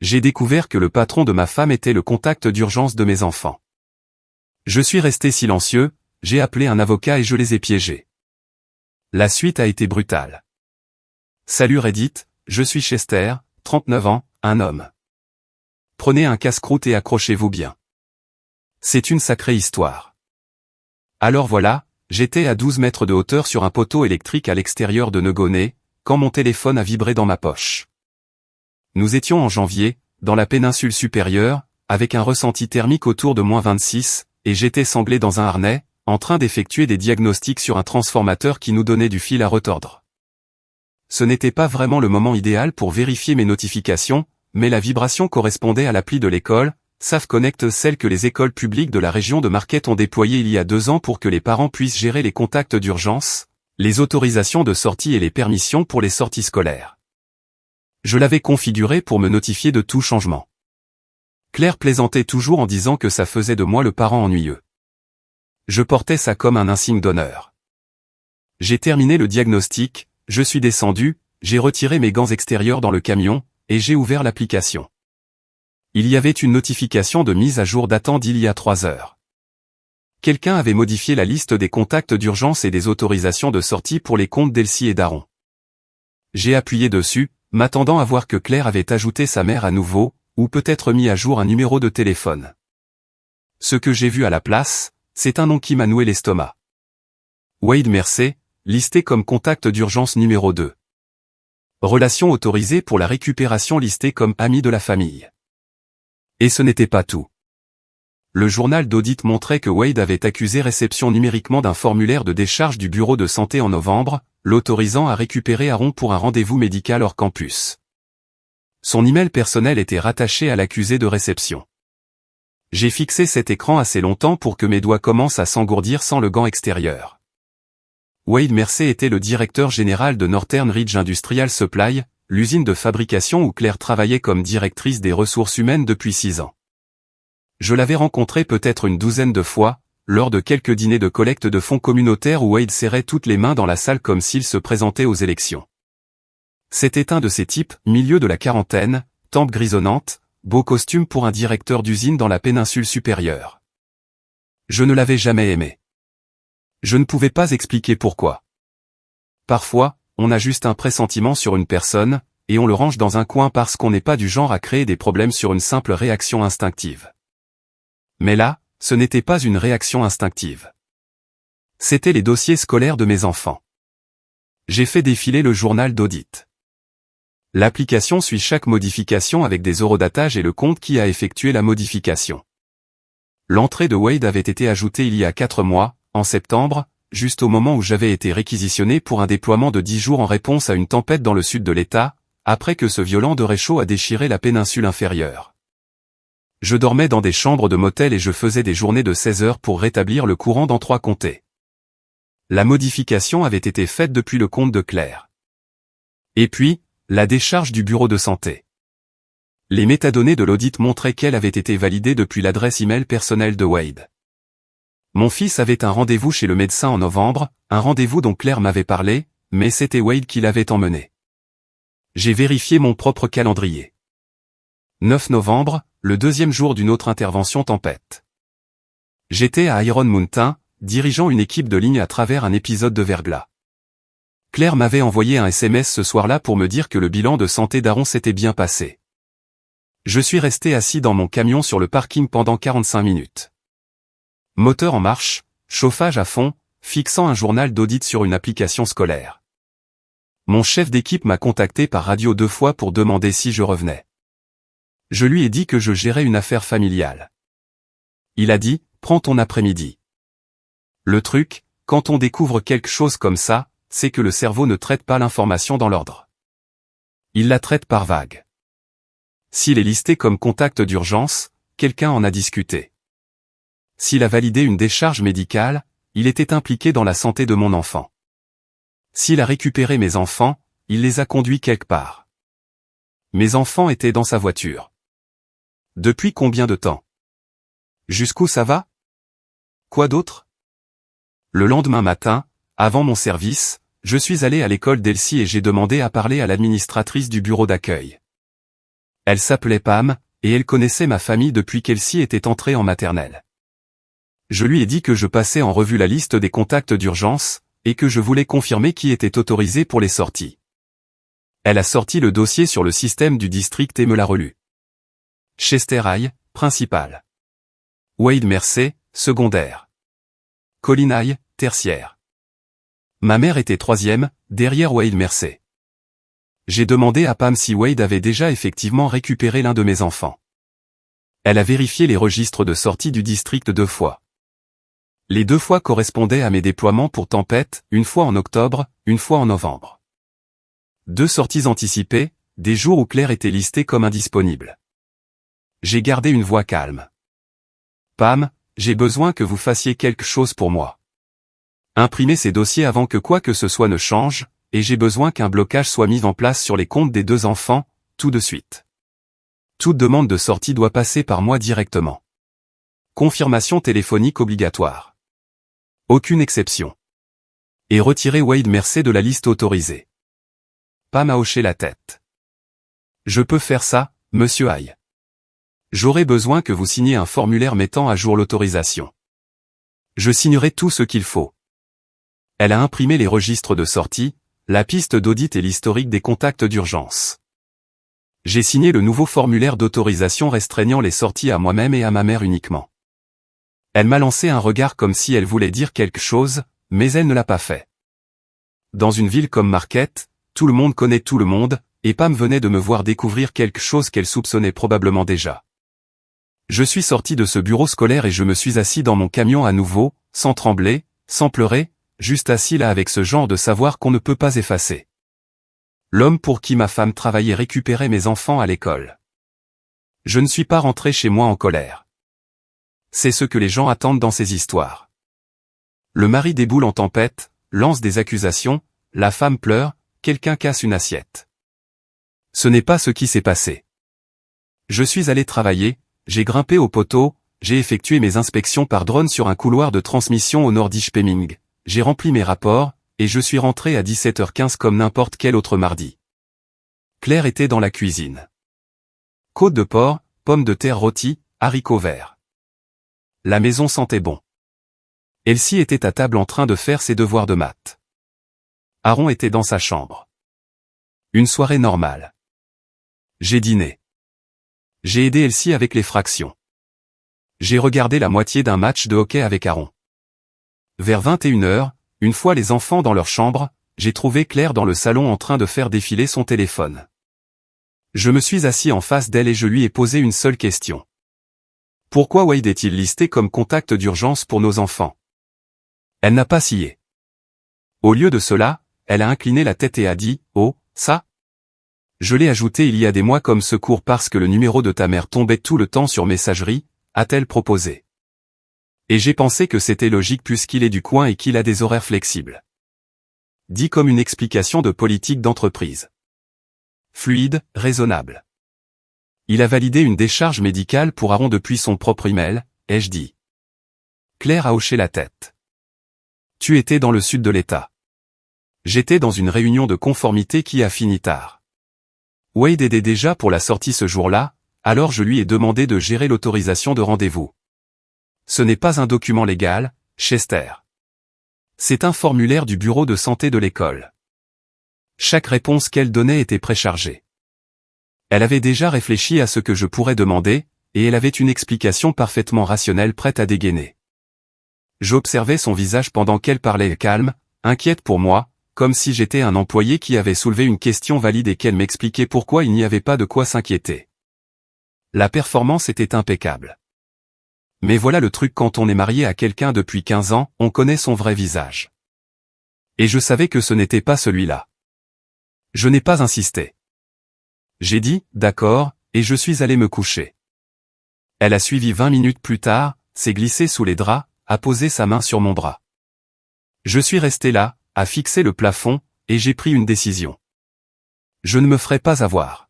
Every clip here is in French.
J'ai découvert que le patron de ma femme était le contact d'urgence de mes enfants. Je suis resté silencieux, j'ai appelé un avocat et je les ai piégés. La suite a été brutale. Salut Reddit, je suis Chester, 39 ans, un homme. Prenez un casse-croûte et accrochez-vous bien. C'est une sacrée histoire. Alors voilà, j'étais à 12 mètres de hauteur sur un poteau électrique à l'extérieur de Negoné, quand mon téléphone a vibré dans ma poche. Nous étions en janvier, dans la péninsule supérieure, avec un ressenti thermique autour de -26, et j'étais sanglé dans un harnais, en train d'effectuer des diagnostics sur un transformateur qui nous donnait du fil à retordre. Ce n'était pas vraiment le moment idéal pour vérifier mes notifications, mais la vibration correspondait à l'appli de l'école, SAF Connect, celle que les écoles publiques de la région de Marquette ont déployée il y a 2 ans pour que les parents puissent gérer les contacts d'urgence, les autorisations de sortie et les permissions pour les sorties scolaires. Je l'avais configurée pour me notifier de tout changement. Claire plaisantait toujours en disant que ça faisait de moi le parent ennuyeux. Je portais ça comme un insigne d'honneur. J'ai terminé le diagnostic, je suis descendu, j'ai retiré mes gants extérieurs dans le camion, et j'ai ouvert l'application. Il y avait une notification de mise à jour datant d'il y a 3 heures. Quelqu'un avait modifié la liste des contacts d'urgence et des autorisations de sortie pour les comptes d'Elsie et d'Aaron. J'ai appuyé dessus, m'attendant à voir que Claire avait ajouté sa mère à nouveau, ou peut-être mis à jour un numéro de téléphone. Ce que j'ai vu à la place, c'est un nom qui m'a noué l'estomac. Wade Mercer, listé comme contact d'urgence numéro 2. Relation autorisée pour la récupération listée comme ami de la famille. Et ce n'était pas tout. Le journal d'audit montrait que Wade avait accusé réception numériquement d'un formulaire de décharge du bureau de santé en novembre, l'autorisant à récupérer Aaron pour un rendez-vous médical hors campus. Son email personnel était rattaché à l'accusé de réception. J'ai fixé cet écran assez longtemps pour que mes doigts commencent à s'engourdir sans le gant extérieur. Wade Mercer était le directeur général de Northern Ridge Industrial Supply, l'usine de fabrication où Claire travaillait comme directrice des ressources humaines depuis 6 ans. Je l'avais rencontré peut-être une 12aine de fois, lors de quelques dîners de collecte de fonds communautaires où Wade serrait toutes les mains dans la salle comme s'il se présentait aux élections. C'était un de ces types, milieu de la quarantaine, tempe grisonnante, beau costume pour un directeur d'usine dans la péninsule supérieure. Je ne l'avais jamais aimé. Je ne pouvais pas expliquer pourquoi. Parfois, on a juste un pressentiment sur une personne, et on le range dans un coin parce qu'on n'est pas du genre à créer des problèmes sur une simple réaction instinctive. Mais là, ce n'était pas une réaction instinctive. C'étaient les dossiers scolaires de mes enfants. J'ai fait défiler le journal d'audit. L'application suit chaque modification avec des eurodatages et le compte qui a effectué la modification. L'entrée de Wade avait été ajoutée il y a 4 mois, en septembre, juste au moment où j'avais été réquisitionné pour un déploiement de 10 jours en réponse à une tempête dans le sud de l'État, après que ce violent de réchaud a déchiré la péninsule inférieure. Je dormais dans des chambres de motel et je faisais des journées de 16 heures pour rétablir le courant dans 3 comtés. La modification avait été faite depuis le compte de Claire. Et puis, la décharge du bureau de santé. Les métadonnées de l'audit montraient qu'elle avait été validée depuis l'adresse email personnelle de Wade. Mon fils avait un rendez-vous chez le médecin en novembre, un rendez-vous dont Claire m'avait parlé, mais c'était Wade qui l'avait emmené. J'ai vérifié mon propre calendrier. 9 novembre, le 2e jour d'une autre intervention tempête. J'étais à Iron Mountain, dirigeant une équipe de ligne à travers un épisode de verglas. Claire m'avait envoyé un SMS ce soir-là pour me dire que le bilan de santé d'Aaron s'était bien passé. Je suis resté assis dans mon camion sur le parking pendant 45 minutes. Moteur en marche, chauffage à fond, fixant un journal d'audit sur une application scolaire. Mon chef d'équipe m'a contacté par radio 2 fois pour demander si je revenais. Je lui ai dit que je gérais une affaire familiale. Il a dit, prends ton après-midi. Le truc, quand on découvre quelque chose comme ça, c'est que le cerveau ne traite pas l'information dans l'ordre. Il la traite par vagues. S'il est listé comme contact d'urgence, quelqu'un en a discuté. S'il a validé une décharge médicale, il était impliqué dans la santé de mon enfant. S'il a récupéré mes enfants, il les a conduits quelque part. Mes enfants étaient dans sa voiture. Depuis combien de temps? Jusqu'où ça va? Quoi d'autre? Le lendemain matin, avant mon service, je suis allé à l'école d'Elsie et j'ai demandé à parler à l'administratrice du bureau d'accueil. Elle s'appelait Pam, et elle connaissait ma famille depuis qu'Elsie était entrée en maternelle. Je lui ai dit que je passais en revue la liste des contacts d'urgence, et que je voulais confirmer qui était autorisé pour les sorties. Elle a sorti le dossier sur le système du district et me l'a relu. Chester High, principal. Wade Mersey, secondaire. Colin High, tertiaire. Ma mère était troisième, derrière Wade Mersey. J'ai demandé à Pam si Wade avait déjà effectivement récupéré l'un de mes enfants. Elle a vérifié les registres de sortie du district 2 fois. Les 2 fois correspondaient à mes déploiements pour Tempête, une fois en octobre, une fois en novembre. 2 sorties anticipées, des jours où Claire était listée comme indisponible. J'ai gardé une voix calme. Pam, j'ai besoin que vous fassiez quelque chose pour moi. Imprimez ces dossiers avant que quoi que ce soit ne change, et j'ai besoin qu'un blocage soit mis en place sur les comptes des 2 enfants, tout de suite. Toute demande de sortie doit passer par moi directement. Confirmation téléphonique obligatoire. Aucune exception. Et retirez Wade Mersey de la liste autorisée. Pam a hoché la tête. Je peux faire ça, monsieur High. J'aurai besoin que vous signiez un formulaire mettant à jour l'autorisation. Je signerai tout ce qu'il faut. Elle a imprimé les registres de sortie, la piste d'audit et l'historique des contacts d'urgence. J'ai signé le nouveau formulaire d'autorisation restreignant les sorties à moi-même et à ma mère uniquement. Elle m'a lancé un regard comme si elle voulait dire quelque chose, mais elle ne l'a pas fait. Dans une ville comme Marquette, tout le monde connaît tout le monde, et Pam venait de me voir découvrir quelque chose qu'elle soupçonnait probablement déjà. Je suis sorti de ce bureau scolaire et je me suis assis dans mon camion à nouveau, sans trembler, sans pleurer, juste assis là avec ce genre de savoir qu'on ne peut pas effacer. L'homme pour qui ma femme travaillait récupérait mes enfants à l'école. Je ne suis pas rentré chez moi en colère. C'est ce que les gens attendent dans ces histoires. Le mari déboule en tempête, lance des accusations, la femme pleure, quelqu'un casse une assiette. Ce n'est pas ce qui s'est passé. Je suis allé travailler, j'ai grimpé au poteau, j'ai effectué mes inspections par drone sur un couloir de transmission au Nordisch-Peming. J'ai rempli mes rapports, et je suis rentré à 17h15 comme n'importe quel autre mardi. Claire était dans la cuisine. Côte de porc, pommes de terre rôties, haricots verts. La maison sentait bon. Elsie était à table en train de faire ses devoirs de maths. Aaron était dans sa chambre. Une soirée normale. J'ai dîné. J'ai aidé Elsie avec les fractions. J'ai regardé la moitié d'un match de hockey avec Aaron. Vers 21h, une fois les enfants dans leur chambre, j'ai trouvé Claire dans le salon en train de faire défiler son téléphone. Je me suis assis en face d'elle et je lui ai posé une seule question. Pourquoi Wade est-il listé comme contact d'urgence pour nos enfants? Elle n'a pas scié. Au lieu de cela, elle a incliné la tête et a dit « Oh, ça ?» Je l'ai ajouté il y a des mois comme secours parce que le numéro de ta mère tombait tout le temps sur messagerie, a-t-elle proposé. Et j'ai pensé que c'était logique puisqu'il est du coin et qu'il a des horaires flexibles. Dit comme une explication de politique d'entreprise. Fluide, raisonnable. Il a validé une décharge médicale pour Aaron depuis son propre email, ai-je dit. Claire a hoché la tête. Tu étais dans le sud de l'État. J'étais dans une réunion de conformité qui a fini tard. Wade aidait déjà pour la sortie ce jour-là, alors je lui ai demandé de gérer l'autorisation de rendez-vous. Ce n'est pas un document légal, Chester. C'est un formulaire du bureau de santé de l'école. Chaque réponse qu'elle donnait était préchargée. Elle avait déjà réfléchi à ce que je pourrais demander, et elle avait une explication parfaitement rationnelle prête à dégainer. J'observais son visage pendant qu'elle parlait calme, inquiète pour moi, comme si j'étais un employé qui avait soulevé une question valide et qu'elle m'expliquait pourquoi il n'y avait pas de quoi s'inquiéter. La performance était impeccable. Mais voilà le truc quand on est marié à quelqu'un depuis 15 ans, on connaît son vrai visage. Et je savais que ce n'était pas celui-là. Je n'ai pas insisté. J'ai dit, d'accord, et je suis allé me coucher. Elle a suivi 20 minutes plus tard, s'est glissée sous les draps, a posé sa main sur mon bras. Je suis resté là, à fixer le plafond, et j'ai pris une décision. Je ne me ferai pas avoir.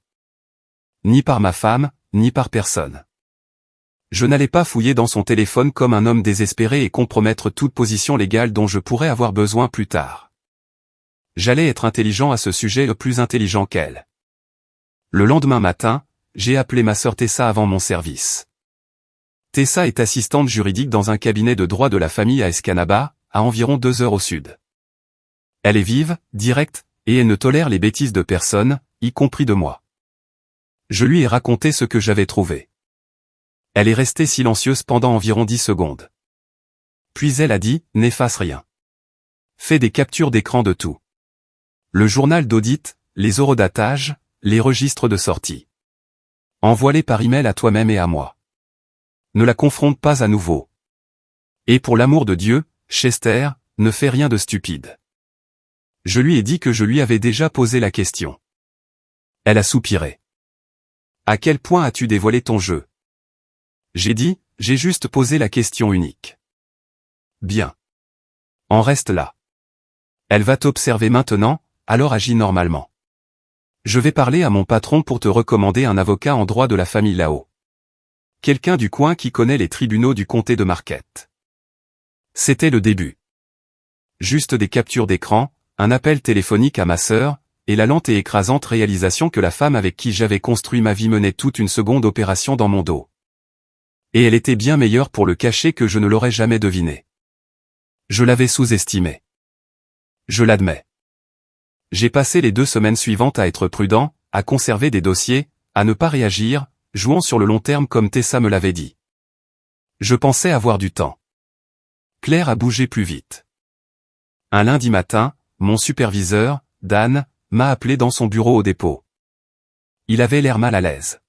Ni par ma femme, ni par personne. Je n'allais pas fouiller dans son téléphone comme un homme désespéré et compromettre toute position légale dont je pourrais avoir besoin plus tard. J'allais être intelligent à ce sujet, le plus intelligent qu'elle. Le lendemain matin, j'ai appelé ma sœur Tessa avant mon service. Tessa est assistante juridique dans un cabinet de droit de la famille à Escanaba, à environ 2 heures au sud. Elle est vive, directe, et elle ne tolère les bêtises de personne, y compris de moi. Je lui ai raconté ce que j'avais trouvé. Elle est restée silencieuse pendant environ 10 secondes. Puis elle a dit, n'efface rien. Fais des captures d'écran de tout. Le journal d'audit, les horodatages, les registres de sortie. Envoie-les par email à toi-même et à moi. Ne la confronte pas à nouveau. Et pour l'amour de Dieu, Chester, ne fais rien de stupide. Je lui ai dit que je lui avais déjà posé la question. Elle a soupiré. À quel point as-tu dévoilé ton jeu? J'ai dit, j'ai juste posé la question unique. Bien. En reste là. Elle va t'observer maintenant, alors agis normalement. Je vais parler à mon patron pour te recommander un avocat en droit de la famille là-haut. Quelqu'un du coin qui connaît les tribunaux du comté de Marquette. C'était le début. Juste des captures d'écran, un appel téléphonique à ma sœur, et la lente et écrasante réalisation que la femme avec qui j'avais construit ma vie menait toute une seconde opération dans mon dos. Et elle était bien meilleure pour le cacher que je ne l'aurais jamais deviné. Je l'avais sous-estimée. Je l'admets. J'ai passé les 2 semaines suivantes à être prudent, à conserver des dossiers, à ne pas réagir, jouant sur le long terme comme Tessa me l'avait dit. Je pensais avoir du temps. Claire a bougé plus vite. Un lundi matin, mon superviseur, Dan, m'a appelé dans son bureau au dépôt. Il avait l'air mal à l'aise.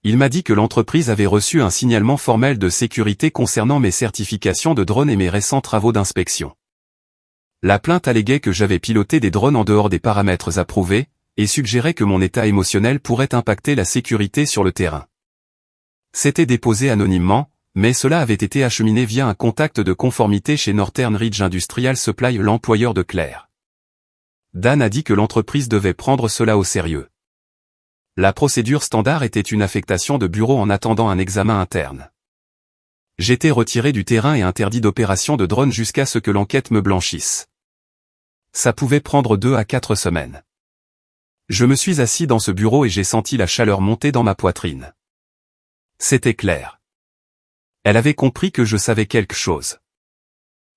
Il m'a dit que l'entreprise avait reçu un signalement formel de sécurité concernant mes certifications de drone et mes récents travaux d'inspection. La plainte alléguait que j'avais piloté des drones en dehors des paramètres approuvés, et suggérait que mon état émotionnel pourrait impacter la sécurité sur le terrain. C'était déposé anonymement, mais cela avait été acheminé via un contact de conformité chez Northern Ridge Industrial Supply, l'employeur de Claire. Dan a dit que l'entreprise devait prendre cela au sérieux. La procédure standard était une affectation de bureau en attendant un examen interne. J'étais retiré du terrain et interdit d'opération de drone jusqu'à ce que l'enquête me blanchisse. Ça pouvait prendre 2 à 4 semaines. Je me suis assis dans ce bureau et j'ai senti la chaleur monter dans ma poitrine. C'était clair. Elle avait compris que je savais quelque chose.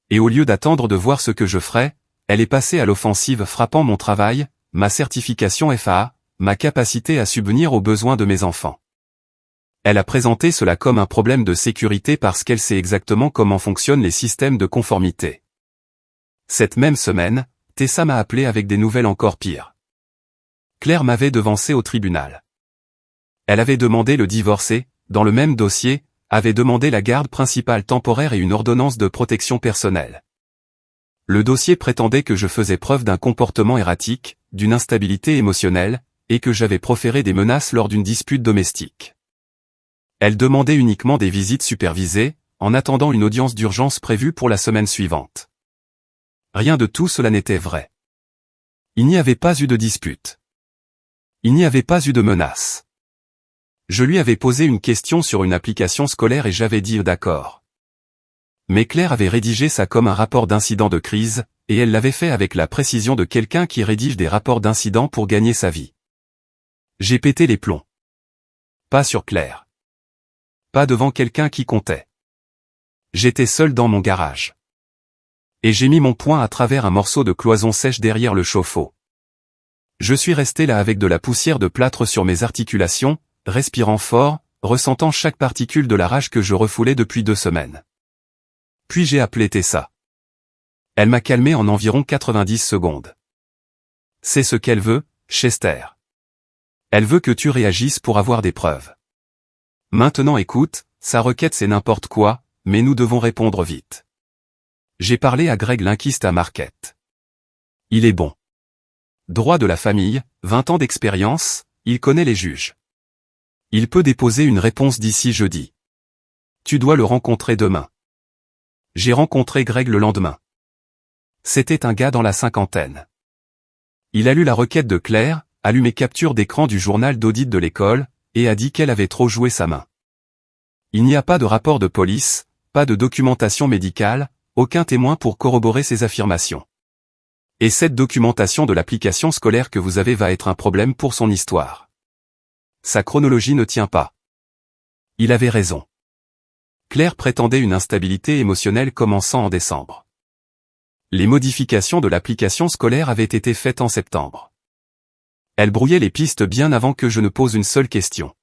Et au lieu d'attendre de voir ce que je ferais, elle est passée à l'offensive, frappant mon travail, ma certification FAA, ma capacité à subvenir aux besoins de mes enfants. Elle a présenté cela comme un problème de sécurité parce qu'elle sait exactement comment fonctionnent les systèmes de conformité. Cette même semaine, Tessa m'a appelé avec des nouvelles encore pires. Claire m'avait devancé au tribunal. Elle avait demandé le divorce et, dans le même dossier, avait demandé la garde principale temporaire et une ordonnance de protection personnelle. Le dossier prétendait que je faisais preuve d'un comportement erratique, d'une instabilité émotionnelle, et que j'avais proféré des menaces lors d'une dispute domestique. Elle demandait uniquement des visites supervisées, en attendant une audience d'urgence prévue pour la semaine suivante. Rien de tout cela n'était vrai. Il n'y avait pas eu de dispute. Il n'y avait pas eu de menace. Je lui avais posé une question sur une application scolaire et j'avais dit d'accord. Mais Claire avait rédigé ça comme un rapport d'incident de crise, et elle l'avait fait avec la précision de quelqu'un qui rédige des rapports d'incident pour gagner sa vie. J'ai pété les plombs. Pas sur Claire. Pas devant quelqu'un qui comptait. J'étais seul dans mon garage. Et j'ai mis mon poing à travers un morceau de cloison sèche derrière le chauffe-eau. Je suis resté là avec de la poussière de plâtre sur mes articulations, respirant fort, ressentant chaque particule de la rage que je refoulais depuis 2 semaines. Puis j'ai appelé Tessa. Elle m'a calmé en environ 90 secondes. C'est ce qu'elle veut, Chester. Elle veut que tu réagisses pour avoir des preuves. Maintenant écoute, sa requête c'est n'importe quoi, mais nous devons répondre vite. J'ai parlé à Greg Linkist à Marquette. Il est bon. Droit de la famille, 20 ans d'expérience, il connaît les juges. Il peut déposer une réponse d'ici jeudi. Tu dois le rencontrer demain. J'ai rencontré Greg le lendemain. C'était un gars dans la cinquantaine. Il a lu la requête de Claire, a lu mes captures d'écran du journal d'audit de l'école, et a dit qu'elle avait trop joué sa main. Il n'y a pas de rapport de police, pas de documentation médicale, aucun témoin pour corroborer ces affirmations. Et cette documentation de l'application scolaire que vous avez va être un problème pour son histoire. sa chronologie ne tient pas. Il avait raison. Claire prétendait une instabilité émotionnelle commençant en décembre. Les modifications de l'application scolaire avaient été faites en septembre. Elle brouillait les pistes bien avant que je ne pose une seule question.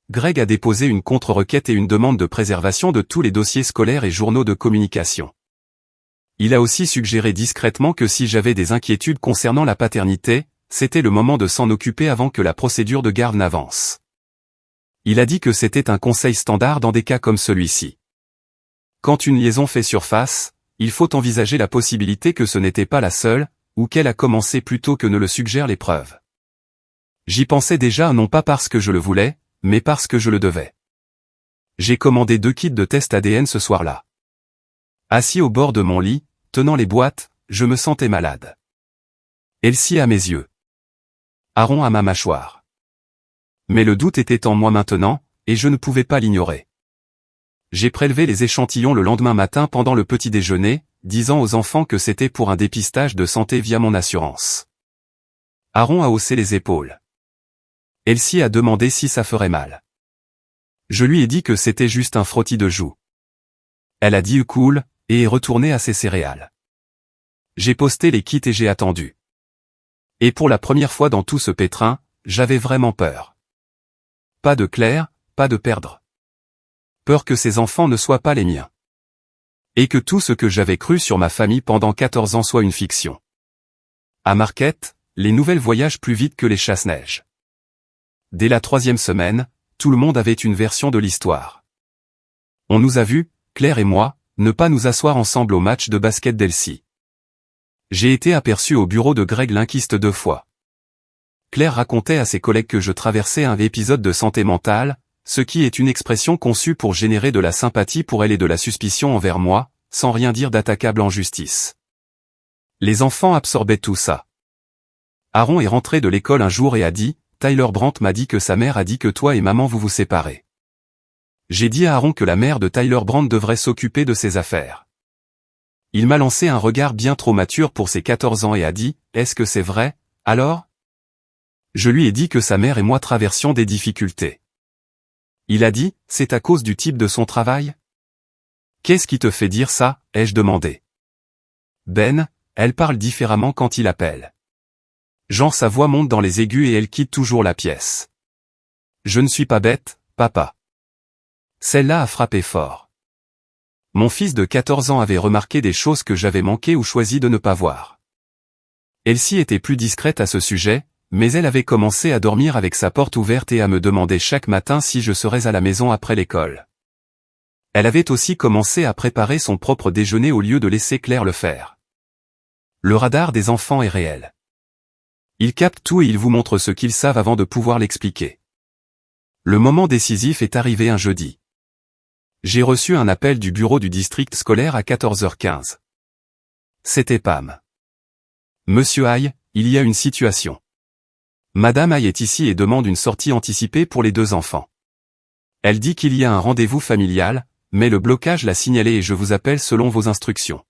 Greg a déposé une contre-requête et une demande de préservation de tous les dossiers scolaires et journaux de communication. Il a aussi suggéré discrètement que si j'avais des inquiétudes concernant la paternité, c'était le moment de s'en occuper avant que la procédure de garde n'avance. Il a dit que c'était un conseil standard dans des cas comme celui-ci. Quand une liaison fait surface, il faut envisager la possibilité que ce n'était pas la seule, ou qu'elle a commencé plus tôt que ne le suggèrent les preuves. J'y pensais déjà non pas parce que je le voulais, mais parce que je le devais. J'ai commandé 2 kits de test ADN ce soir-là. Assis au bord de mon lit, tenant les boîtes, je me sentais malade. Elsie à mes yeux. Aaron à ma mâchoire. Mais le doute était en moi maintenant, et je ne pouvais pas l'ignorer. J'ai prélevé les échantillons le lendemain matin pendant le petit déjeuner, disant aux enfants que c'était pour un dépistage de santé via mon assurance. Aaron a haussé les épaules. Elsie a demandé si ça ferait mal. Je lui ai dit que c'était juste un frottis de joue. Elle a dit cool, et est retournée à ses céréales. J'ai posté les kits et j'ai attendu. Et pour la première fois dans tout ce pétrin, j'avais vraiment peur. Pas de Claire, pas de perdre. Peur que ces enfants ne soient pas les miens. Et que tout ce que j'avais cru sur ma famille pendant 14 ans soit une fiction. À Marquette, les nouvelles voyagent plus vite que les chasse-neige. Dès la 3e semaine, tout le monde avait une version de l'histoire. On nous a vus, Claire et moi, ne pas nous asseoir ensemble au match de basket d'Elsie. J'ai été aperçu au bureau de Greg Linkiste 2 fois. Claire racontait à ses collègues que je traversais un épisode de santé mentale, ce qui est une expression conçue pour générer de la sympathie pour elle et de la suspicion envers moi, sans rien dire d'attaquable en justice. Les enfants absorbaient tout ça. Aaron est rentré de l'école un jour et a dit, Tyler Brandt m'a dit que sa mère a dit que toi et maman vous vous séparez. J'ai dit à Aaron que la mère de Tyler Brandt devrait s'occuper de ses affaires. Il m'a lancé un regard bien trop mature pour ses 14 ans et a dit, est-ce que c'est vrai, alors? Je lui ai dit que sa mère et moi traversions des difficultés. Il a dit, c'est à cause du type de son travail? Qu'est-ce qui te fait dire ça, ai-je demandé. Ben, elle parle différemment quand il appelle. Genre sa voix monte dans les aigus et elle quitte toujours la pièce. Je ne suis pas bête, papa. Celle-là a frappé fort. Mon fils de 14 ans avait remarqué des choses que j'avais manquées ou choisi de ne pas voir. Elsie était plus discrète à ce sujet, mais elle avait commencé à dormir avec sa porte ouverte et à me demander chaque matin si je serais à la maison après l'école. Elle avait aussi commencé à préparer son propre déjeuner au lieu de laisser Claire le faire. Le radar des enfants est réel. Ils captent tout et ils vous montrent ce qu'ils savent avant de pouvoir l'expliquer. Le moment décisif est arrivé un jeudi. J'ai reçu un appel du bureau du district scolaire à 14h15. C'était Pam. Monsieur Aye, il y a une situation. Madame Aye est ici et demande une sortie anticipée pour les 2 enfants. Elle dit qu'il y a un rendez-vous familial, mais le blocage l'a signalé et je vous appelle selon vos instructions.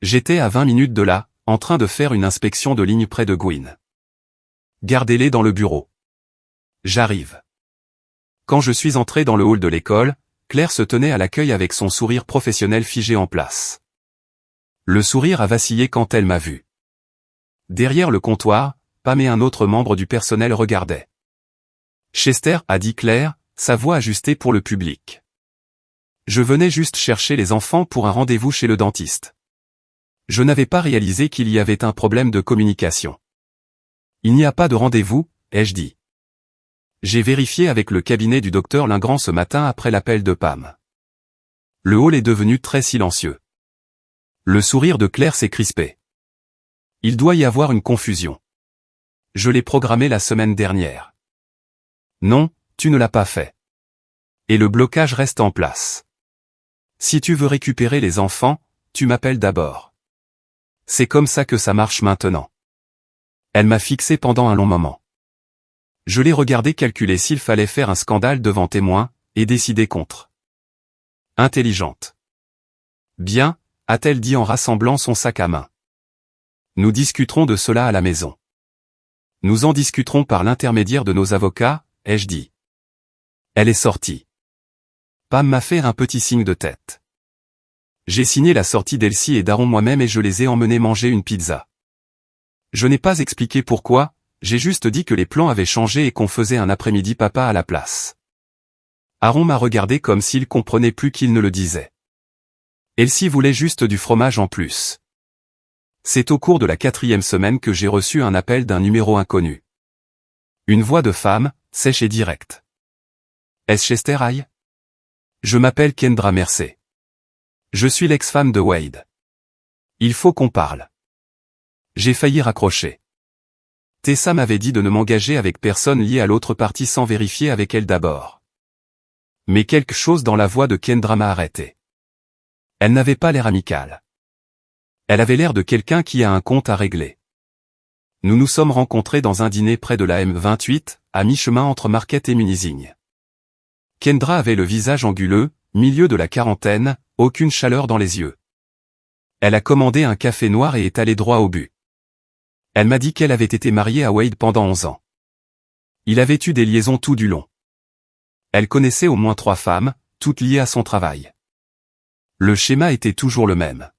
J'étais à 20 minutes de là, en train de faire une inspection de ligne près de Gwyn. Gardez-les dans le bureau. J'arrive. Quand je suis entré dans le hall de l'école, Claire se tenait à l'accueil avec son sourire professionnel figé en place. Le sourire a vacillé quand elle m'a vu. Derrière le comptoir, Pam et un autre membre du personnel regardaient. Chester, a dit Claire, sa voix ajustée pour le public. Je venais juste chercher les enfants pour un rendez-vous chez le dentiste. Je n'avais pas réalisé qu'il y avait un problème de communication. Il n'y a pas de rendez-vous, ai-je dit. J'ai vérifié avec le cabinet du docteur Lingrand ce matin après l'appel de Pam. Le hall est devenu très silencieux. Le sourire de Claire s'est crispé. Il doit y avoir une confusion. Je l'ai programmé la semaine dernière. Non, tu ne l'as pas fait. Et le blocage reste en place. Si tu veux récupérer les enfants, tu m'appelles d'abord. C'est comme ça que ça marche maintenant. Elle m'a fixé pendant un long moment. Je l'ai regardé calculer s'il fallait faire un scandale devant témoins, et décider contre. Intelligente. Bien, a-t-elle dit en rassemblant son sac à main. Nous discuterons de cela à la maison. Nous en discuterons par l'intermédiaire de nos avocats, ai-je dit. Elle est sortie. Pam m'a fait un petit signe de tête. J'ai signé la sortie d'Elsie et d'Aaron moi-même et je les ai emmenés manger une pizza. Je n'ai pas expliqué pourquoi, j'ai juste dit que les plans avaient changé et qu'on faisait un après-midi papa à la place. Aaron m'a regardé comme s'il comprenait plus qu'il ne le disait. Elsie voulait juste du fromage en plus. C'est au cours de la 4e semaine que j'ai reçu un appel d'un numéro inconnu. Une voix de femme, sèche et directe. Est-ce Chester High? Je m'appelle Kendra Mercer. Je suis l'ex-femme de Wade. Il faut qu'on parle. J'ai failli raccrocher. Tessa m'avait dit de ne m'engager avec personne lié à l'autre partie sans vérifier avec elle d'abord. Mais quelque chose dans la voix de Kendra m'a arrêté. Elle n'avait pas l'air amicale. Elle avait l'air de quelqu'un qui a un compte à régler. Nous nous sommes rencontrés dans un dîner près de la M28, à mi-chemin entre Marquette et Munising. Kendra avait le visage anguleux, milieu de la quarantaine, aucune chaleur dans les yeux. Elle a commandé un café noir et est allée droit au but. Elle m'a dit qu'elle avait été mariée à Wade pendant 11 ans. Il avait eu des liaisons tout du long. Elle connaissait au moins 3 femmes, toutes liées à son travail. Le schéma était toujours le même.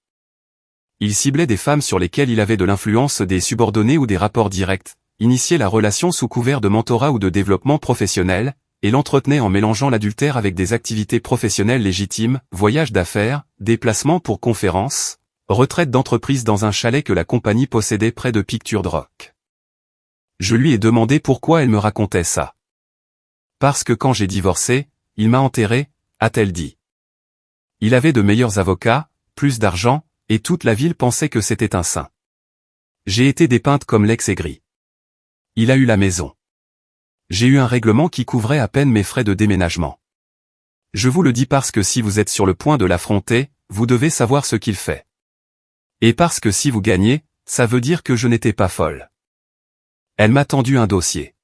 Il ciblait des femmes sur lesquelles il avait de l'influence, des subordonnés ou des rapports directs, initiait la relation sous couvert de mentorat ou de développement professionnel, et l'entretenait en mélangeant l'adultère avec des activités professionnelles légitimes, voyages d'affaires, déplacements pour conférences, retraite d'entreprise dans un chalet que la compagnie possédait près de Pictured Rock. Je lui ai demandé pourquoi elle me racontait ça. Parce que quand j'ai divorcé, il m'a enterré, a-t-elle dit. Il avait de meilleurs avocats, plus d'argent, et toute la ville pensait que c'était un saint. J'ai été dépeinte comme l'ex-aigri. Il a eu la maison. J'ai eu un règlement qui couvrait à peine mes frais de déménagement. Je vous le dis parce que si vous êtes sur le point de l'affronter, vous devez savoir ce qu'il fait. Et parce que si vous gagnez, ça veut dire que je n'étais pas folle. Elle m'a tendu un dossier.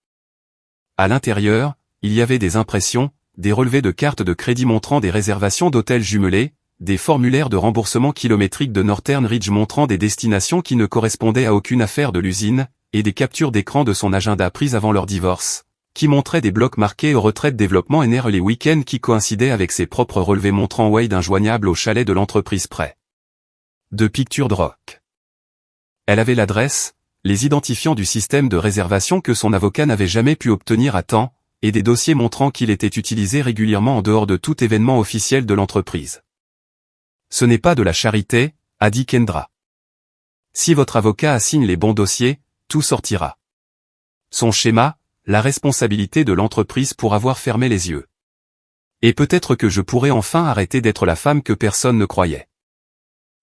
À l'intérieur, il y avait des impressions, des relevés de cartes de crédit montrant des réservations d'hôtels jumelés, des formulaires de remboursement kilométrique de Northern Ridge montrant des destinations qui ne correspondaient à aucune affaire de l'usine, et des captures d'écran de son agenda prises avant leur divorce, qui montraient des blocs marqués aux retraites développement et les week-ends qui coïncidaient avec ses propres relevés montrant Wade injoignable au chalet de l'entreprise près de Pictured Rock. Elle avait l'adresse, les identifiants du système de réservation que son avocat n'avait jamais pu obtenir à temps, et des dossiers montrant qu'il était utilisé régulièrement en dehors de tout événement officiel de l'entreprise. Ce n'est pas de la charité, a dit Kendra. Si votre avocat assigne les bons dossiers, tout sortira. Son schéma, la responsabilité de l'entreprise pour avoir fermé les yeux. Et peut-être que je pourrais enfin arrêter d'être la femme que personne ne croyait.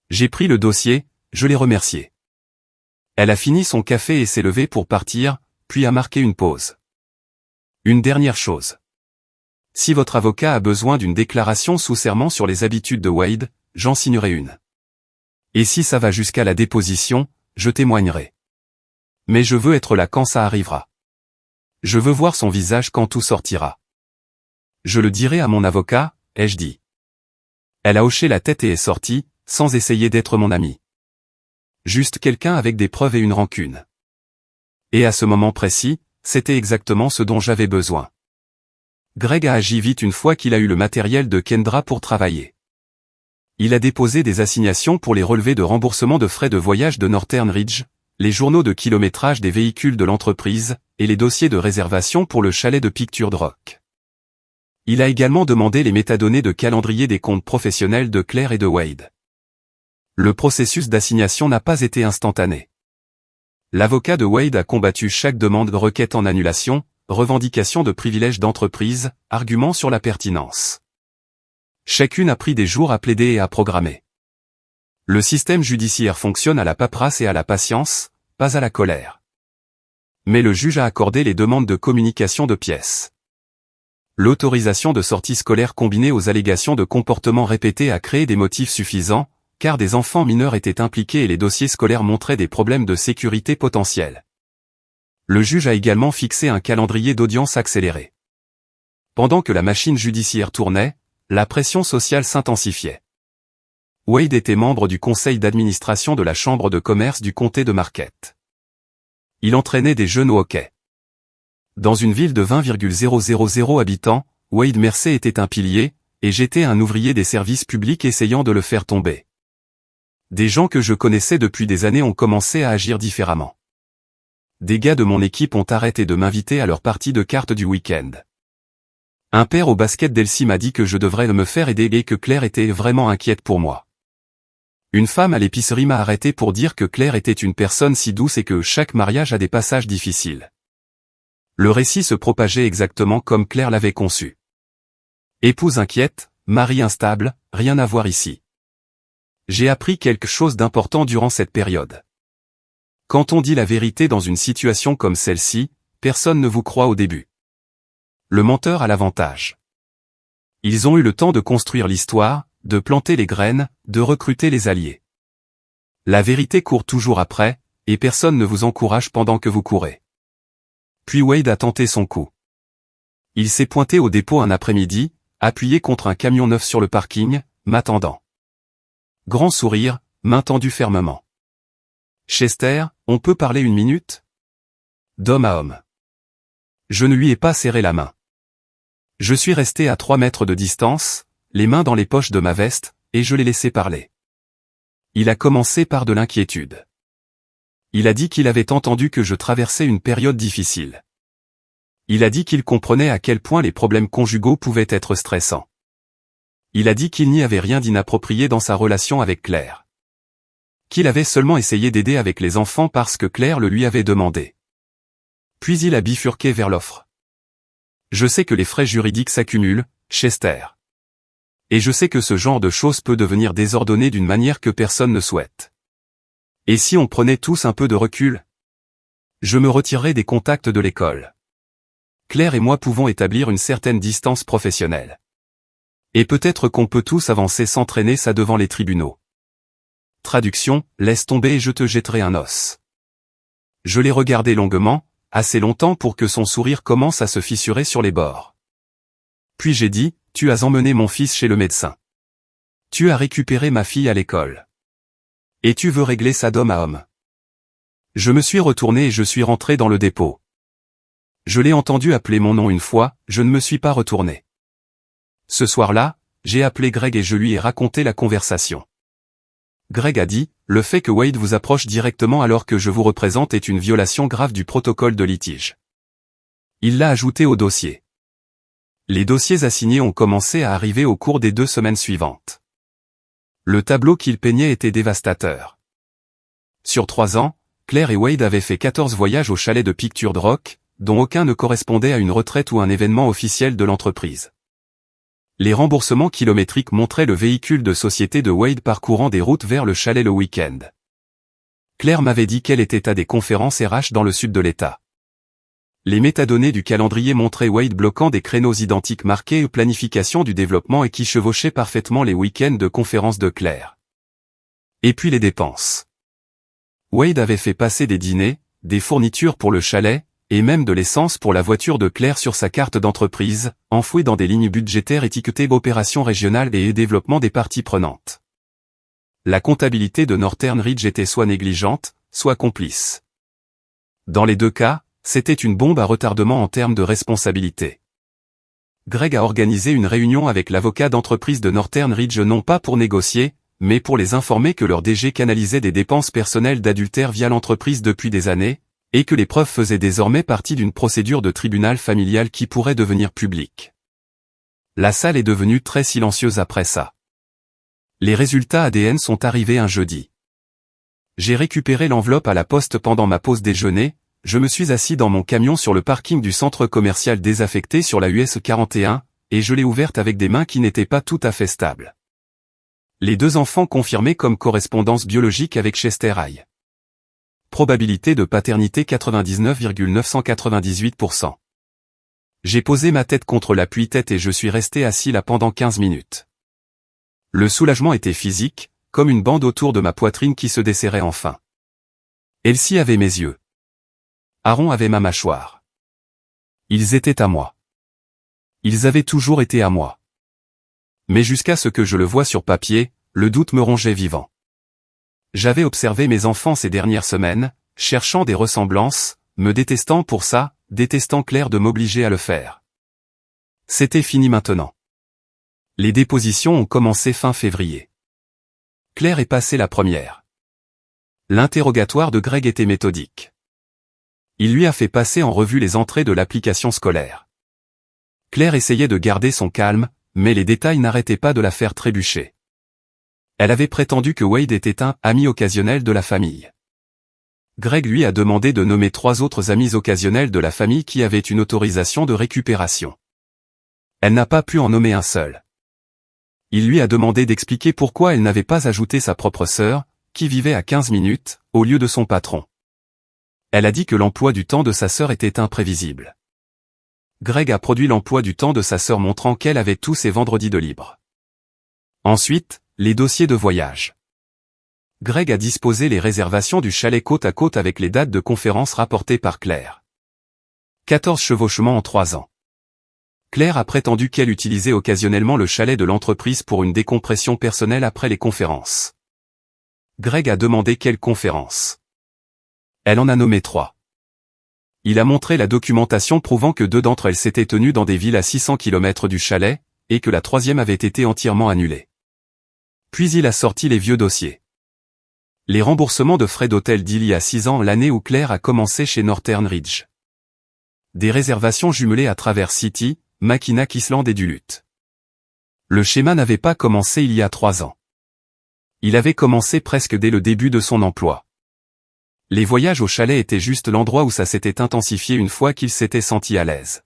J'ai pris le dossier, je l'ai remercié. Elle a fini son café et s'est levée pour partir, puis a marqué une pause. Une dernière chose. Si votre avocat a besoin d'une déclaration sous serment sur les habitudes de Wade, j'en signerai une. Et si ça va jusqu'à la déposition, je témoignerai. Mais je veux être là quand ça arrivera. Je veux voir son visage quand tout sortira. Je le dirai à mon avocat, ai-je dit. Elle a hoché la tête et est sortie, sans essayer d'être mon amie. Juste quelqu'un avec des preuves et une rancune. Et à ce moment précis, c'était exactement ce dont j'avais besoin. Greg a agi vite une fois qu'il a eu le matériel de Kendra pour travailler. Il a déposé des assignations pour les relevés de remboursement de frais de voyage de Northern Ridge, les journaux de kilométrage des véhicules de l'entreprise, et les dossiers de réservation pour le chalet de Pictured Rock. Il a également demandé les métadonnées de calendrier des comptes professionnels de Claire et de Wade. Le processus d'assignation n'a pas été instantané. L'avocat de Wade a combattu chaque demande de requête en annulation, revendication de privilèges d'entreprise, argument sur la pertinence. Chacune a pris des jours à plaider et à programmer. Le système judiciaire fonctionne à la paperasse et à la patience, pas à la colère. Mais le juge a accordé les demandes de communication de pièces. L'autorisation de sortie scolaire combinée aux allégations de comportements répétés a créé des motifs suffisants, car des enfants mineurs étaient impliqués et les dossiers scolaires montraient des problèmes de sécurité potentiels. Le juge a également fixé un calendrier d'audience accéléré. Pendant que la machine judiciaire tournait, la pression sociale s'intensifiait. Wade était membre du conseil d'administration de la Chambre de commerce du comté de Marquette. Il entraînait des jeunes au hockey. Dans une ville de 20,000 habitants, Wade Mercer était un pilier, et j'étais un ouvrier des services publics essayant de le faire tomber. Des gens que je connaissais depuis des années ont commencé à agir différemment. Des gars de mon équipe ont arrêté de m'inviter à leur partie de cartes du week-end. Un père au basket d'Elsie m'a dit que je devrais me faire aider et que Claire était vraiment inquiète pour moi. Une femme à l'épicerie m'a arrêté pour dire que Claire était une personne si douce et que chaque mariage a des passages difficiles. Le récit se propageait exactement comme Claire l'avait conçu. Épouse inquiète, mari instable, rien à voir ici. J'ai appris quelque chose d'important durant cette période. Quand on dit la vérité dans une situation comme celle-ci, personne ne vous croit au début. Le menteur a l'avantage. Ils ont eu le temps de construire l'histoire, de planter les graines, de recruter les alliés. La vérité court toujours après, et personne ne vous encourage pendant que vous courez. Puis Wade a tenté son coup. Il s'est pointé au dépôt un après-midi, appuyé contre un camion neuf sur le parking, m'attendant. Grand sourire, main tendue fermement. « Chester, on peut parler une minute ?» D'homme à homme. Je ne lui ai pas serré la main. Je suis resté à 3 mètres de distance, les mains dans les poches de ma veste, et je l'ai laissé parler. Il a commencé par de l'inquiétude. Il a dit qu'il avait entendu que je traversais une période difficile. Il a dit qu'il comprenait à quel point les problèmes conjugaux pouvaient être stressants. Il a dit qu'il n'y avait rien d'inapproprié dans sa relation avec Claire. Qu'il avait seulement essayé d'aider avec les enfants parce que Claire le lui avait demandé. Puis il a bifurqué vers l'offre. Je sais que les frais juridiques s'accumulent, Chester. Et je sais que ce genre de choses peut devenir désordonné d'une manière que personne ne souhaite. Et si on prenait tous un peu de recul? Je me retirerais des contacts de l'école. Claire et moi pouvons établir une certaine distance professionnelle. Et peut-être qu'on peut tous avancer sans traîner ça devant les tribunaux. Traduction, laisse tomber et je te jetterai un os. Je l'ai regardé longuement, assez longtemps pour que son sourire commence à se fissurer sur les bords. Puis j'ai dit, tu as emmené mon fils chez le médecin. Tu as récupéré ma fille à l'école. Et tu veux régler ça d'homme à homme. Je me suis retourné et je suis rentré dans le dépôt. Je l'ai entendu appeler mon nom une fois, je ne me suis pas retourné. Ce soir-là, j'ai appelé Greg et je lui ai raconté la conversation. Greg a dit, le fait que Wade vous approche directement alors que je vous représente est une violation grave du protocole de litige. Il l'a ajouté au dossier. Les dossiers assignés ont commencé à arriver au cours des 2 semaines suivantes. Le tableau qu'il peignait était dévastateur. Sur 3 ans, Claire et Wade avaient fait 14 voyages au chalet de Pictured Rock, dont aucun ne correspondait à une retraite ou un événement officiel de l'entreprise. Les remboursements kilométriques montraient le véhicule de société de Wade parcourant des routes vers le chalet le week-end. Claire m'avait dit qu'elle était à des conférences RH dans le sud de l'État. Les métadonnées du calendrier montraient Wade bloquant des créneaux identiques marqués planification du développement et qui chevauchaient parfaitement les week-ends de conférences de Claire. Et puis les dépenses. Wade avait fait passer des dîners, des fournitures pour le chalet, et même de l'essence pour la voiture de Claire sur sa carte d'entreprise, enfouée dans des lignes budgétaires étiquetées opérations régionales et développement des parties prenantes. La comptabilité de Northern Ridge était soit négligente, soit complice. Dans les 2 cas, c'était une bombe à retardement en termes de responsabilité. Greg a organisé une réunion avec l'avocat d'entreprise de Northern Ridge non pas pour négocier, mais pour les informer que leur DG canalisait des dépenses personnelles d'adultère via l'entreprise depuis des années, et que les preuves faisaient désormais partie d'une procédure de tribunal familial qui pourrait devenir publique. La salle est devenue très silencieuse après ça. Les résultats ADN sont arrivés un jeudi. J'ai récupéré l'enveloppe à la poste pendant ma pause déjeuner, je me suis assis dans mon camion sur le parking du centre commercial désaffecté sur la US 41, et je l'ai ouverte avec des mains qui n'étaient pas tout à fait stables. Les 2 enfants confirmés comme correspondance biologique avec Chester High. Probabilité de paternité 99,998%. J'ai posé ma tête contre l'appui-tête et je suis resté assis là pendant 15 minutes. Le soulagement était physique, comme une bande autour de ma poitrine qui se desserrait enfin. Elsie avait mes yeux. Aaron avait ma mâchoire. Ils étaient à moi. Ils avaient toujours été à moi. Mais jusqu'à ce que je le voie sur papier, le doute me rongeait vivant. J'avais observé mes enfants ces dernières semaines, cherchant des ressemblances, me détestant pour ça, détestant Claire de m'obliger à le faire. C'était fini maintenant. Les dépositions ont commencé fin février. Claire est passée la première. L'interrogatoire de Greg était méthodique. Il lui a fait passer en revue les entrées de l'application scolaire. Claire essayait de garder son calme, mais les détails n'arrêtaient pas de la faire trébucher. Elle avait prétendu que Wade était un « ami occasionnel de la famille ». Greg lui a demandé de nommer 3 autres amis occasionnels de la famille qui avaient une autorisation de récupération. Elle n'a pas pu en nommer un seul. Il lui a demandé d'expliquer pourquoi elle n'avait pas ajouté sa propre sœur, qui vivait à 15 minutes, au lieu de son patron. Elle a dit que l'emploi du temps de sa sœur était imprévisible. Greg a produit l'emploi du temps de sa sœur montrant qu'elle avait tous ses vendredis de libre. Ensuite, les dossiers de voyage. Greg a disposé les réservations du chalet côte à côte avec les dates de conférence rapportées par Claire. 14 chevauchements en 3 ans. Claire a prétendu qu'elle utilisait occasionnellement le chalet de l'entreprise pour une décompression personnelle après les conférences. Greg a demandé quelle conférence. Elle en a nommé 3. Il a montré la documentation prouvant que 2 d'entre elles s'étaient tenues dans des villes à 600 km du chalet, et que la 3e avait été entièrement annulée. Puis il a sorti les vieux dossiers. Les remboursements de frais d'hôtel d'il y a 6 ans, l'année où Claire a commencé chez Northern Ridge. Des réservations jumelées à Traverse City, Mackinac Island et Duluth. Le schéma n'avait pas commencé il y a 3 ans. Il avait commencé presque dès le début de son emploi. Les voyages au chalet étaient juste l'endroit où ça s'était intensifié une fois qu'il s'était senti à l'aise.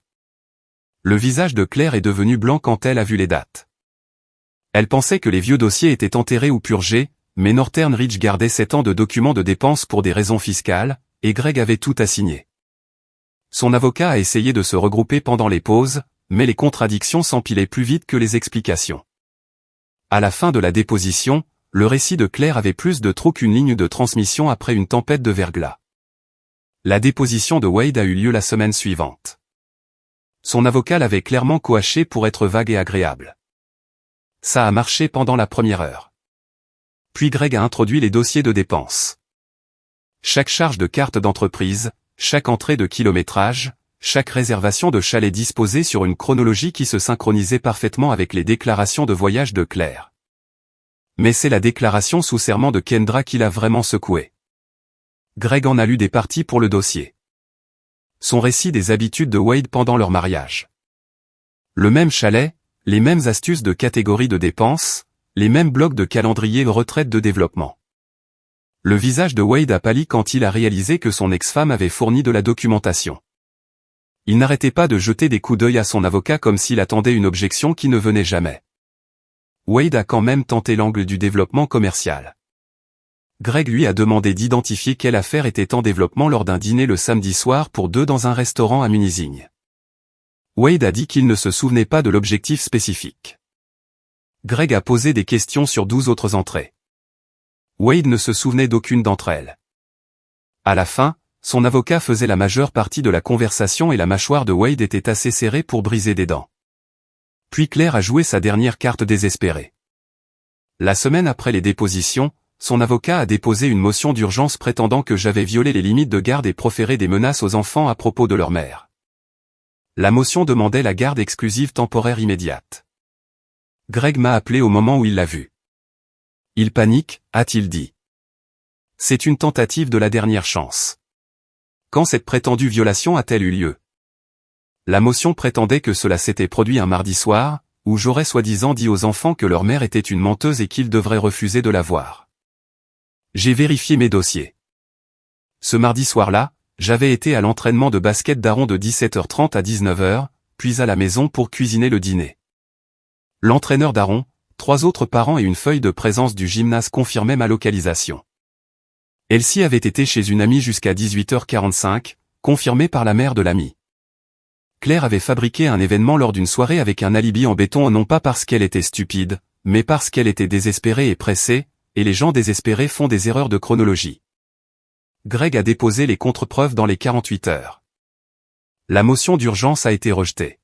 Le visage de Claire est devenu blanc quand elle a vu les dates. Elle pensait que les vieux dossiers étaient enterrés ou purgés, mais Northern Ridge gardait 7 ans de documents de dépenses pour des raisons fiscales, et Greg avait tout assigné. Son avocat a essayé de se regrouper pendant les pauses, mais les contradictions s'empilaient plus vite que les explications. À la fin de la déposition, le récit de Claire avait plus de trous qu'une ligne de transmission après une tempête de verglas. La déposition de Wade a eu lieu la semaine suivante. Son avocat l'avait clairement coaché pour être vague et agréable. Ça a marché pendant la première heure. Puis Greg a introduit les dossiers de dépenses. Chaque charge de carte d'entreprise, chaque entrée de kilométrage, chaque réservation de chalet disposée sur une chronologie qui se synchronisait parfaitement avec les déclarations de voyage de Claire. Mais c'est la déclaration sous serment de Kendra qui l'a vraiment secoué. Greg en a lu des parties pour le dossier. Son récit des habitudes de Wade pendant leur mariage. Le même chalet, les mêmes astuces de catégorie de dépenses, les mêmes blocs de calendrier retraite de développement. Le visage de Wade a pâli quand il a réalisé que son ex-femme avait fourni de la documentation. Il n'arrêtait pas de jeter des coups d'œil à son avocat comme s'il attendait une objection qui ne venait jamais. Wade a quand même tenté l'angle du développement commercial. Greg lui a demandé d'identifier quelle affaire était en développement lors d'un dîner le samedi soir pour 2 dans un restaurant à Munising. Wade a dit qu'il ne se souvenait pas de l'objectif spécifique. Greg a posé des questions sur 12 autres entrées. Wade ne se souvenait d'aucune d'entre elles. À la fin, son avocat faisait la majeure partie de la conversation et la mâchoire de Wade était assez serrée pour briser des dents. Puis Claire a joué sa dernière carte désespérée. La semaine après les dépositions, son avocat a déposé une motion d'urgence prétendant que j'avais violé les limites de garde et proféré des menaces aux enfants à propos de leur mère. La motion demandait la garde exclusive temporaire immédiate. Greg m'a appelé au moment où il l'a vu. Il panique, a-t-il dit. C'est une tentative de la dernière chance. Quand cette prétendue violation a-t-elle eu lieu? La motion prétendait que cela s'était produit un mardi soir, où j'aurais soi-disant dit aux enfants que leur mère était une menteuse et qu'ils devraient refuser de la voir. J'ai vérifié mes dossiers. Ce mardi soir-là, j'avais été à l'entraînement de basket d'Aaron de 17h30 à 19h, puis à la maison pour cuisiner le dîner. L'entraîneur d'Aaron, 3 autres parents et une feuille de présence du gymnase confirmaient ma localisation. Elsie avait été chez une amie jusqu'à 18h45, confirmée par la mère de l'amie. Claire avait fabriqué un événement lors d'une soirée avec un alibi en béton non pas parce qu'elle était stupide, mais parce qu'elle était désespérée et pressée, et les gens désespérés font des erreurs de chronologie. Greg a déposé les contre-preuves dans les 48 heures. La motion d'urgence a été rejetée.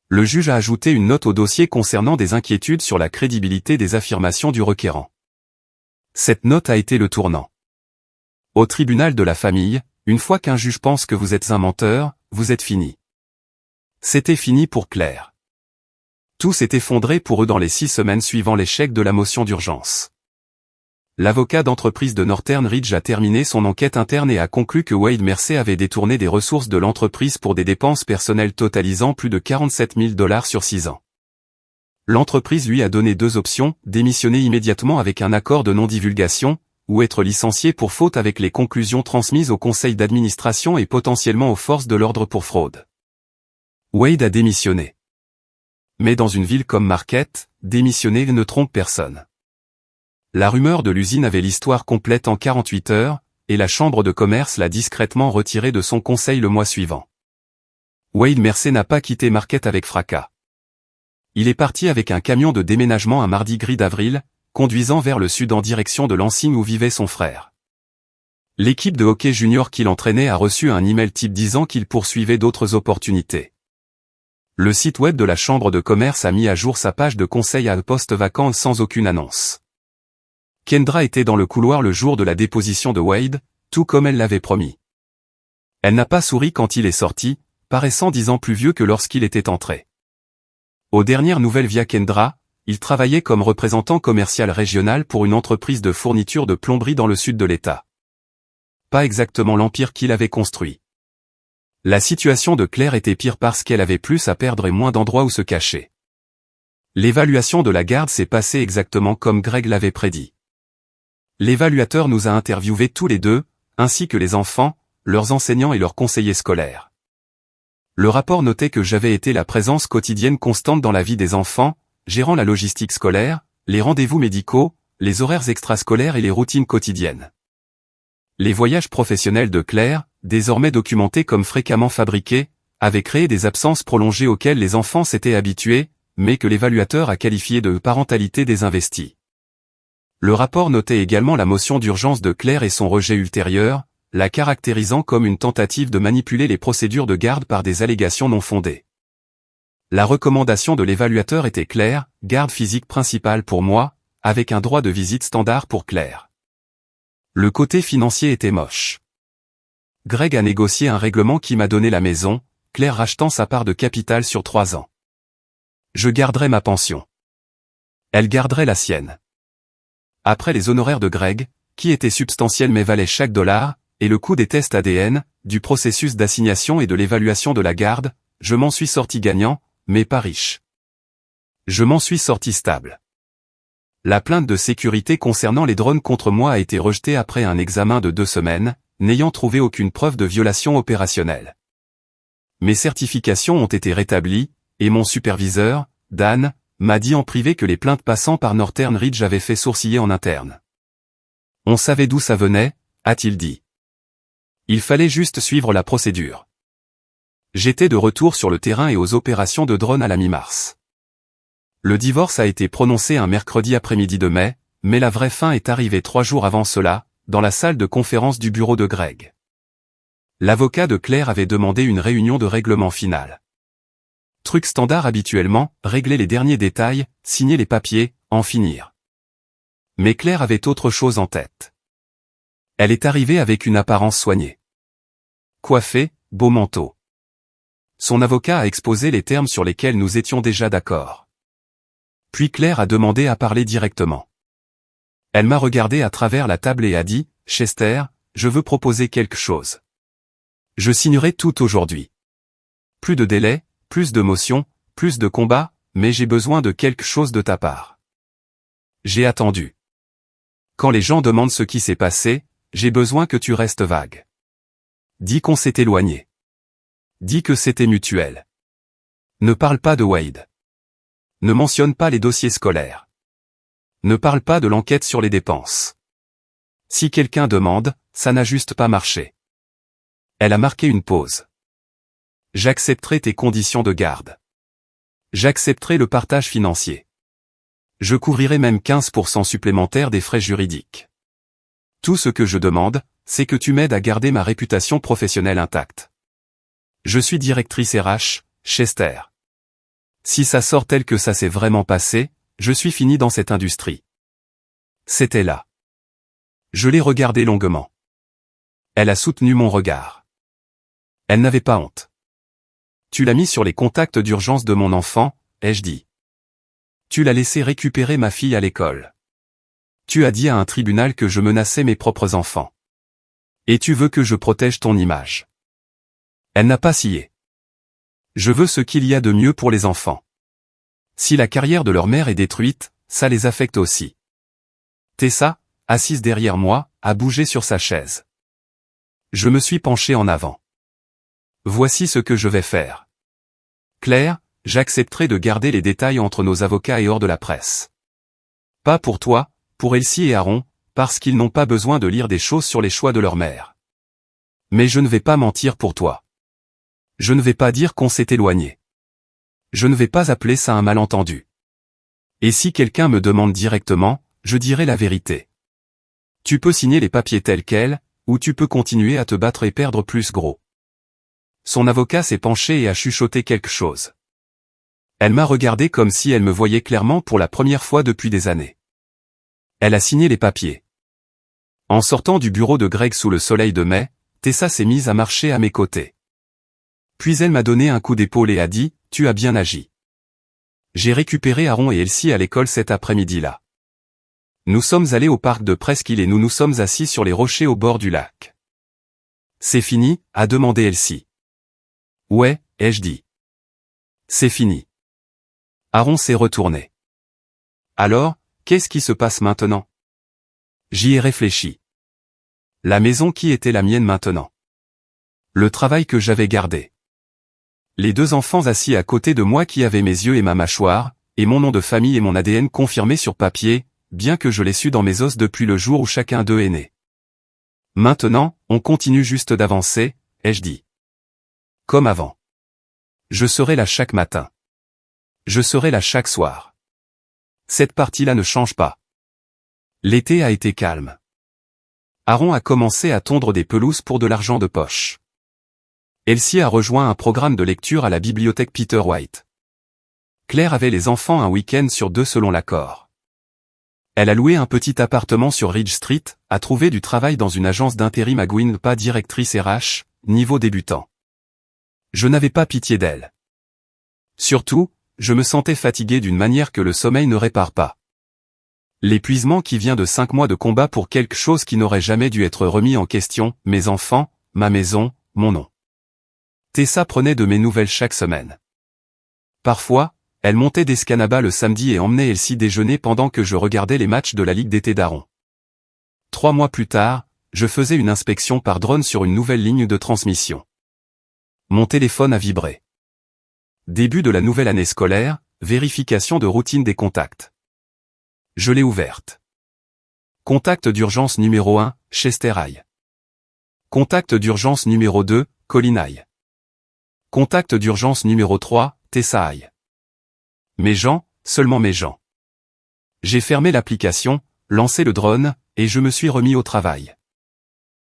Le juge a ajouté une note au dossier concernant des inquiétudes sur la crédibilité des affirmations du requérant. Cette note a été le tournant. Au tribunal de la famille, une fois qu'un juge pense que vous êtes un menteur, vous êtes fini. C'était fini pour Claire. Tout s'est effondré pour eux dans les 6 semaines suivant l'échec de la motion d'urgence. L'avocat d'entreprise de Northern Ridge a terminé son enquête interne et a conclu que Wade Mercer avait détourné des ressources de l'entreprise pour des dépenses personnelles totalisant plus de 47 000 $ sur 6 ans. L'entreprise lui a donné 2 options, démissionner immédiatement avec un accord de non-divulgation, ou être licencié pour faute avec les conclusions transmises au conseil d'administration et potentiellement aux forces de l'ordre pour fraude. Wade a démissionné. Mais dans une ville comme Marquette, démissionner ne trompe personne. La rumeur de l'usine avait l'histoire complète en 48 heures, et la chambre de commerce l'a discrètement retiré de son conseil le mois suivant. Wade Mercer n'a pas quitté Marquette avec fracas. Il est parti avec un camion de déménagement un mardi gris d'avril, conduisant vers le sud en direction de Lansing où vivait son frère. L'équipe de hockey junior qui l'entraînait a reçu un email type disant qu'il poursuivait d'autres opportunités. Le site web de la chambre de commerce a mis à jour sa page de conseil à poste vacant sans aucune annonce. Kendra était dans le couloir le jour de la déposition de Wade, tout comme elle l'avait promis. Elle n'a pas souri quand il est sorti, paraissant 10 ans plus vieux que lorsqu'il était entré. Aux dernières nouvelles via Kendra, il travaillait comme représentant commercial régional pour une entreprise de fourniture de plomberie dans le sud de l'État. Pas exactement l'empire qu'il avait construit. La situation de Claire était pire parce qu'elle avait plus à perdre et moins d'endroits où se cacher. L'évaluation de la garde s'est passée exactement comme Greg l'avait prédit. L'évaluateur nous a interviewés tous les deux, ainsi que les enfants, leurs enseignants et leurs conseillers scolaires. Le rapport notait que j'avais été la présence quotidienne constante dans la vie des enfants, gérant la logistique scolaire, les rendez-vous médicaux, les horaires extrascolaires et les routines quotidiennes. Les voyages professionnels de Claire, désormais documentés comme fréquemment fabriqués, avaient créé des absences prolongées auxquelles les enfants s'étaient habitués, mais que l'évaluateur a qualifié de parentalité désinvestie. Le rapport notait également la motion d'urgence de Claire et son rejet ultérieur, la caractérisant comme une tentative de manipuler les procédures de garde par des allégations non fondées. La recommandation de l'évaluateur était claire, garde physique principale pour moi, avec un droit de visite standard pour Claire. Le côté financier était moche. Greg a négocié un règlement qui m'a donné la maison, Claire rachetant sa part de capital sur 3 ans. Je garderai ma pension. Elle garderait la sienne. Après les honoraires de Greg, qui étaient substantiels mais valaient chaque dollar, et le coût des tests ADN, du processus d'assignation et de l'évaluation de la garde, je m'en suis sorti gagnant, mais pas riche. Je m'en suis sorti stable. La plainte de sécurité concernant les drones contre moi a été rejetée après un examen de 2 semaines, n'ayant trouvé aucune preuve de violation opérationnelle. Mes certifications ont été rétablies, et mon superviseur, Dan, m'a dit en privé que les plaintes passant par Northern Ridge avaient fait sourciller en interne. On savait d'où ça venait, a-t-il dit. Il fallait juste suivre la procédure. J'étais de retour sur le terrain et aux opérations de drone à la mi-mars. Le divorce a été prononcé un mercredi après-midi de mai, mais la vraie fin est arrivée 3 jours avant cela, dans la salle de conférence du bureau de Greg. L'avocat de Claire avait demandé une réunion de règlement final. Truc standard habituellement, régler les derniers détails, signer les papiers, en finir. Mais Claire avait autre chose en tête. Elle est arrivée avec une apparence soignée. Coiffée, beau manteau. Son avocat a exposé les termes sur lesquels nous étions déjà d'accord. Puis Claire a demandé à parler directement. Elle m'a regardé à travers la table et a dit, « Chester, je veux proposer quelque chose. Je signerai tout aujourd'hui. Plus de délai, plus de motion, plus de combat, mais j'ai besoin de quelque chose de ta part. » J'ai attendu. Quand les gens demandent ce qui s'est passé, j'ai besoin que tu restes vague. Dis qu'on s'est éloigné. Dis que c'était mutuel. Ne parle pas de Wade. Ne mentionne pas les dossiers scolaires. Ne parle pas de l'enquête sur les dépenses. Si quelqu'un demande, ça n'a juste pas marché. Elle a marqué une pause. J'accepterai tes conditions de garde. J'accepterai le partage financier. Je couvrirai même 15% supplémentaires des frais juridiques. Tout ce que je demande, c'est que tu m'aides à garder ma réputation professionnelle intacte. Je suis directrice RH, Chester. Si ça sort tel que ça s'est vraiment passé, je suis fini dans cette industrie. C'était là. Je l'ai regardé longuement. Elle a soutenu mon regard. Elle n'avait pas honte. Tu l'as mis sur les contacts d'urgence de mon enfant, ai-je dit. Tu l'as laissé récupérer ma fille à l'école. Tu as dit à un tribunal que je menaçais mes propres enfants. Et tu veux que je protège ton image. Elle n'a pas scié. Je veux ce qu'il y a de mieux pour les enfants. Si la carrière de leur mère est détruite, ça les affecte aussi. Tessa, assise derrière moi, a bougé sur sa chaise. Je me suis penché en avant. Voici ce que je vais faire. Claire, j'accepterai de garder les détails entre nos avocats et hors de la presse. Pas pour toi, pour Elsie et Aaron, parce qu'ils n'ont pas besoin de lire des choses sur les choix de leur mère. Mais je ne vais pas mentir pour toi. Je ne vais pas dire qu'on s'est éloigné. Je ne vais pas appeler ça un malentendu. Et si quelqu'un me demande directement, je dirai la vérité. Tu peux signer les papiers tels quels, ou tu peux continuer à te battre et perdre plus gros. Son avocat s'est penché et a chuchoté quelque chose. Elle m'a regardé comme si elle me voyait clairement pour la première fois depuis des années. Elle a signé les papiers. En sortant du bureau de Greg sous le soleil de mai, Tessa s'est mise à marcher à mes côtés. Puis elle m'a donné un coup d'épaule et a dit, « Tu as bien agi. » J'ai récupéré Aaron et Elsie à l'école cet après-midi-là. Nous sommes allés au parc de Presqu'île et nous nous sommes assis sur les rochers au bord du lac. « C'est fini ?» a demandé Elsie. « Ouais » ai-je dit. « C'est fini. » Aaron s'est retourné. « Alors, qu'est-ce qui se passe maintenant ?» J'y ai réfléchi. La maison qui était la mienne maintenant. Le travail que j'avais gardé. Les deux enfants assis à côté de moi qui avaient mes yeux et ma mâchoire, et mon nom de famille et mon ADN confirmé sur papier, bien que je l'ai su dans mes os depuis le jour où chacun d'eux est né. Maintenant, on continue juste d'avancer, ai-je dit. Comme avant. Je serai là chaque matin. Je serai là chaque soir. Cette partie-là ne change pas. L'été a été calme. Aaron a commencé à tondre des pelouses pour de l'argent de poche. Elsie a rejoint un programme de lecture à la bibliothèque Peter White. Claire avait les enfants un week-end sur 2 selon l'accord. Elle a loué un petit appartement sur Ridge Street, a trouvé du travail dans une agence d'intérim à Gwyn, pas directrice RH, niveau débutant. Je n'avais pas pitié d'elle. Surtout, je me sentais fatigué d'une manière que le sommeil ne répare pas. L'épuisement qui vient de 5 mois de combat pour quelque chose qui n'aurait jamais dû être remis en question, mes enfants, ma maison, mon nom. Tessa prenait de mes nouvelles chaque semaine. Parfois, elle montait d'Escanaba le samedi et emmenait Elsie déjeuner pendant que je regardais les matchs de la Ligue d'été d'Aaron. 3 mois plus tard, je faisais une inspection par drone sur une nouvelle ligne de transmission. Mon téléphone a vibré. Début de la nouvelle année scolaire, vérification de routine des contacts. Je l'ai ouverte. Contact d'urgence numéro 1, Chester High. Contact d'urgence numéro 2, Colin High. Contact d'urgence numéro 3, Tessa High. Mes gens, seulement mes gens. J'ai fermé l'application, lancé le drone, et je me suis remis au travail.